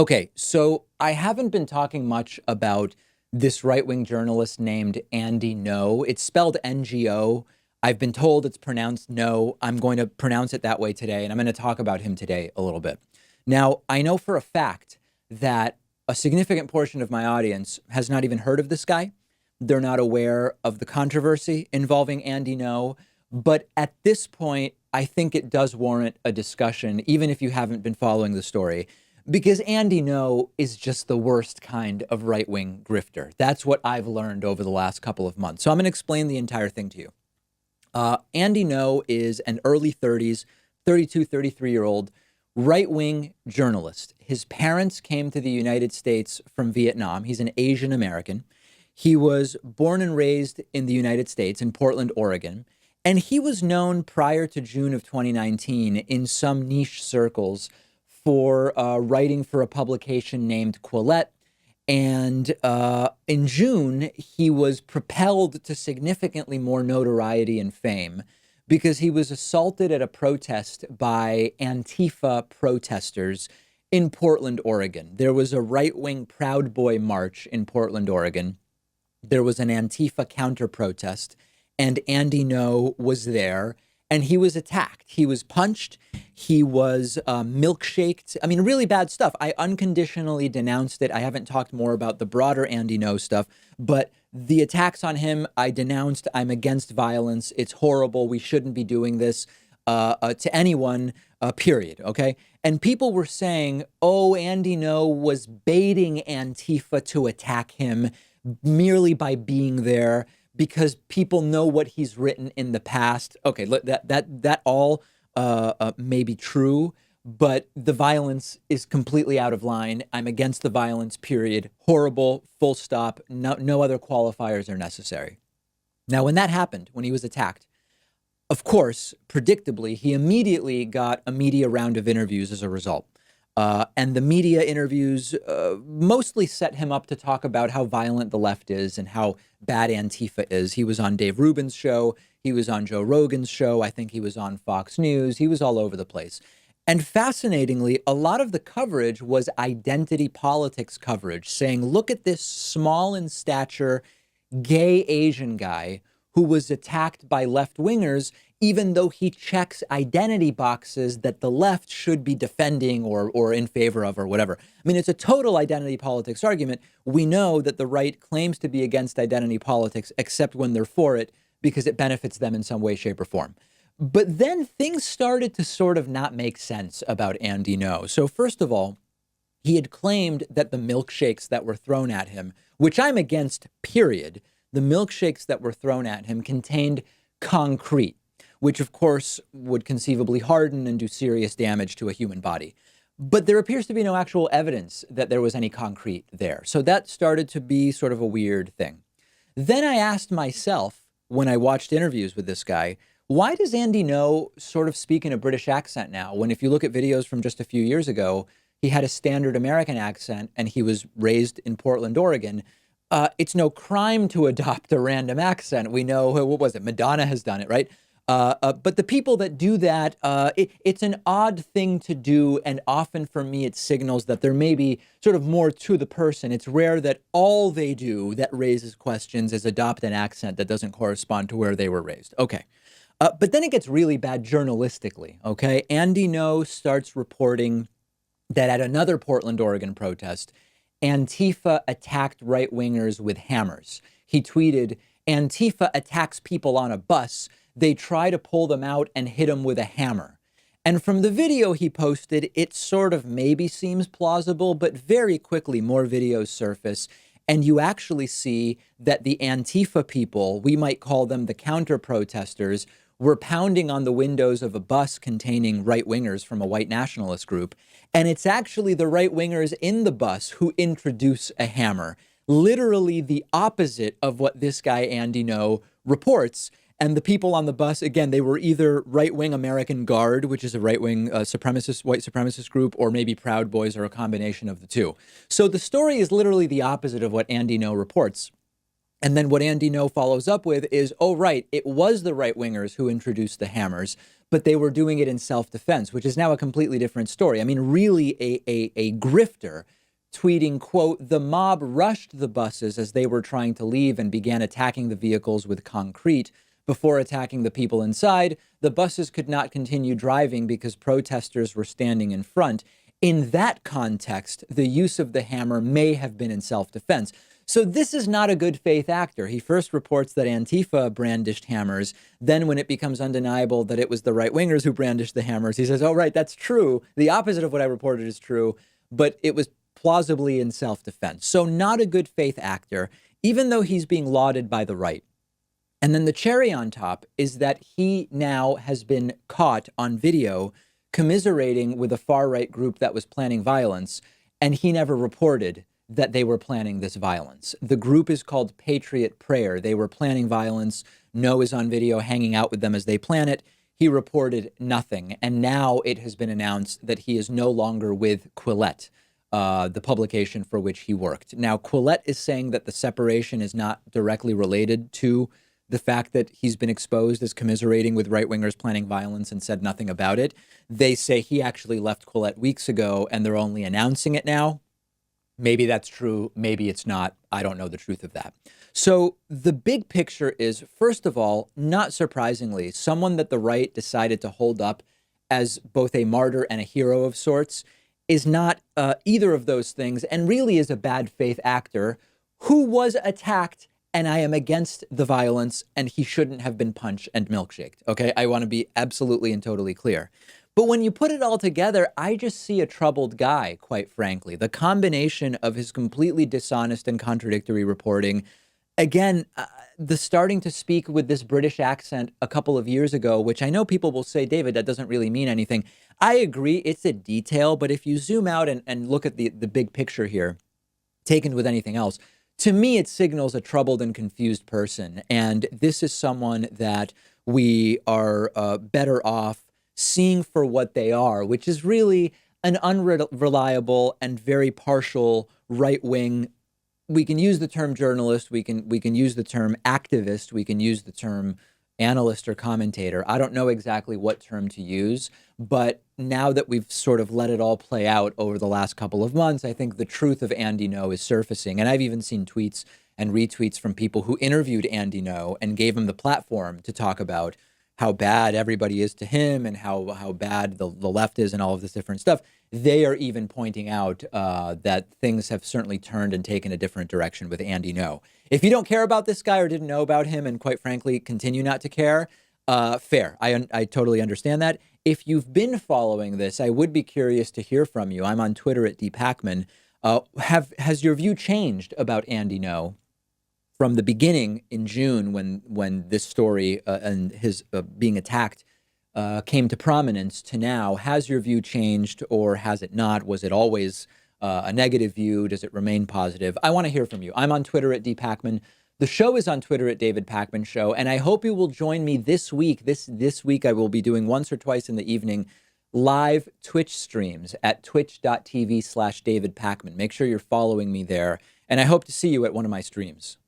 Okay, so I haven't been talking much about this right-wing journalist named Andy Ngo. It's spelled NGO. I've been told it's pronounced no. I'm going to pronounce it that way today, and I'm going to talk about him today a little bit. Now, I know for a fact that a significant portion of my audience has not even heard of this guy. They're not aware of the controversy involving Andy Ngo. But at this point, I think it does warrant a discussion, even if you haven't been following the story. Because Andy Ngo is just the worst kind of right-wing grifter. That's what I've learned over the last couple of months. So I'm going to explain the entire thing to you. Andy Ngo is an early 30s, 32, 33-year-old right-wing journalist. His parents came to the United States from Vietnam. He's an Asian American. He was born and raised in the United States in Portland, Oregon. And he was known prior to June of 2019 in some niche circles for writing for a publication named Quillette. And in June, he was propelled to significantly more notoriety and fame because he was assaulted at a protest by Antifa protesters in Portland, Oregon. There was a right-wing Proud Boy march in Portland, Oregon. There was an Antifa counter-protest, and Andy Ngo was there. And he was attacked. He was punched. He was milkshaked. I mean, really bad stuff. I unconditionally denounced it. I haven't talked more about the broader Andy Ngo stuff, but the attacks on him, I denounced. I'm against violence. It's horrible. We shouldn't be doing this to anyone, period. Okay. And people were saying, oh, Andy Ngo was baiting Antifa to attack him merely by being there, because people know what he's written in the past. Okay, that all may be true, but the violence is completely out of line. I'm against the violence, period. Horrible, full stop. No other qualifiers are necessary. Now, when that happened, when he was attacked, of course, predictably, he immediately got a media round of interviews as a result. And the media interviews mostly set him up to talk about how violent the left is and how bad Antifa is. He was on Dave Rubin's show. He was on Joe Rogan's show. I think he was on Fox News. He was all over the place. And fascinatingly, a lot of the coverage was identity politics coverage, saying, look at this small in stature, gay Asian guy who was attacked by left-wingers, even though he checks identity boxes that the left should be defending or in favor of or whatever. I mean, it's a total identity politics argument. We know that the right claims to be against identity politics, except when they're for it, because it benefits them in some way, shape, or form. But then things started to sort of not make sense about Andy Ngo. So first of all, he had claimed that the milkshakes that were thrown at him, which I'm against, period, the milkshakes that were thrown at him contained concrete, which of course would conceivably harden and do serious damage to a human body. But there appears to be no actual evidence that there was any concrete there. So that started to be sort of a weird thing. Then I asked myself, when I watched interviews with this guy, why does Andy Ngo sort of speak in a British accent now, when if you look at videos from just a few years ago, he had a standard American accent and he was raised in Portland, Oregon. It's no crime to adopt a random accent. We know, what was it? Madonna has done it, right? But the people that do that, it's an odd thing to do. And often for me, it signals that there may be sort of more to the person. It's rare that all they do that raises questions is adopt an accent that doesn't correspond to where they were raised. Okay. But then it gets really bad journalistically. Okay. Andy Ngo starts reporting that at another Portland, Oregon protest, Antifa attacked right-wingers with hammers. He tweeted, Antifa attacks people on a bus. They try to pull them out and hit them with a hammer. And from the video he posted, it sort of maybe seems plausible, but very quickly more videos surface. And you actually see that the Antifa people, we might call them the counter-protesters, were pounding on the windows of a bus containing right-wingers from a white nationalist group. And it's actually the right-wingers in the bus who introduce a hammer, literally the opposite of what this guy Andy Ngo reports. And the people on the bus, again, they were either right-wing American Guard, which is a right-wing white supremacist group, or maybe Proud Boys, or a combination of the two. So the story is literally the opposite of what Andy Ngo reports. And then what Andy Ngo follows up with is, oh, right, it was the right-wingers who introduced the hammers. but they were doing it in self-defense, which is now a completely different story. I mean, really a grifter tweeting, quote, "The mob rushed the buses as they were trying to leave and began attacking the vehicles with concrete. Before attacking the people inside, the buses could not continue driving because protesters were standing in front." In that context, the use of the hammer may have been in self-defense. So this is not a good faith actor. He first reports that Antifa brandished hammers. Then when it becomes undeniable that it was the right wingers who brandished the hammers, he says, oh, right, that's true. The opposite of what I reported is true, but it was plausibly in self-defense. So not a good faith actor, even though he's being lauded by the right. And then the cherry on top is that he now has been caught on video commiserating with a far-right group that was planning violence, and he never reported that they were planning this violence. The group is called Patriot Prayer. They were planning violence. Ngo is on video hanging out with them as they plan it. He reported nothing. And now it has been announced that he is no longer with Quillette, the publication for which he worked. Now, Quillette is saying that the separation is not directly related to the fact that he's been exposed as commiserating with right-wingers planning violence and said nothing about it. They say he actually left Quillette weeks ago and they're only announcing it now. Maybe that's true. Maybe it's not. I don't know the truth of that. So the big picture is, first of all, not surprisingly, someone that the right decided to hold up as both a martyr and a hero of sorts is not either of those things, and really is a bad faith actor who was attacked, and I am against the violence, and he shouldn't have been punched and milkshaked. Okay, I want to be absolutely and totally clear. But when you put it all together, I just see a troubled guy, quite frankly. The combination of his completely dishonest and contradictory reporting, again, the starting to speak with this British accent a couple of years ago, which I know people will say, David, that doesn't really mean anything. I agree, it's a detail, but if you zoom out and look at the big picture here, taken with anything else, to me, it signals a troubled and confused person. And this is someone that we are better off seeing for what they are, which is really an unreliable and very partial right-wing. We can use the term journalist, we can use the term activist, we can use the term analyst or commentator. I don't know exactly what term to use, but now that we've sort of let it all play out over the last couple of months, I think the truth of Andy Ngo is surfacing. And I've even seen tweets and retweets from people who interviewed Andy Ngo and gave him the platform to talk about how bad everybody is to him and how bad the left is and all of this different stuff. They are even pointing out that things have certainly turned and taken a different direction with Andy Ngo. If you don't care about this guy or didn't know about him and quite frankly continue not to care, fair. I totally understand that. If you've been following this, I would be curious to hear from you. I'm on Twitter at @Pakman. Has your view changed about Andy Ngo from the beginning in June when this story and his being attacked came to prominence to now? Has your view changed or has it not? Was it always a negative view? Does it remain positive? I want to hear from you. I'm on Twitter at @Pakman. The show is on Twitter at David Pakman Show, and I hope you will join me this week. This week I will be doing once or twice in the evening live Twitch streams at twitch.tv/David Pakman. Make sure you're following me there, and I hope to see you at one of my streams.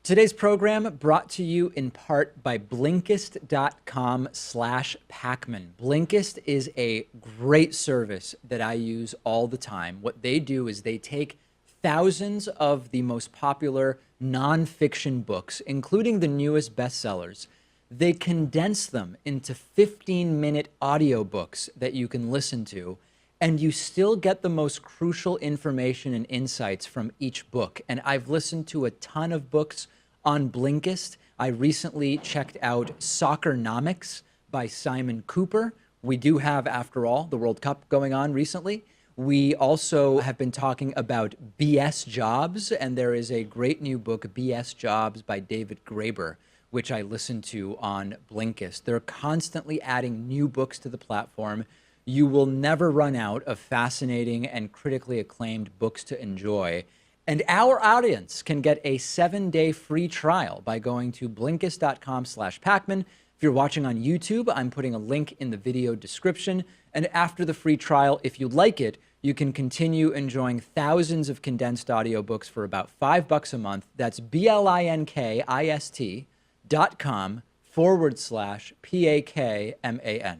Today's program brought to you in part by Blinkist.com/Pakman. Blinkist is a great service that I use all the time. What they do is they take thousands of the most popular nonfiction books, including the newest bestsellers. They condense them into 15-minute audiobooks that you can listen to, and you still get the most crucial information and insights from each book. And I've listened to a ton of books on Blinkist. I recently checked out Soccernomics by Simon Cooper. We do have, after all, the World Cup going on recently. We also have been talking about BS Jobs, and there is a great new book, BS Jobs by David Graeber, which I listened to on Blinkist. They're constantly adding new books to the platform. You will never run out of fascinating and critically acclaimed books to enjoy. And our audience can get a 7-day free trial by going to Blinkist.com/Pakman. If you're watching on YouTube, I'm putting a link in the video description. And after the free trial, if you like it, you can continue enjoying thousands of condensed audiobooks for about $5 a month. That's BLINKIST.com /PAKMAN.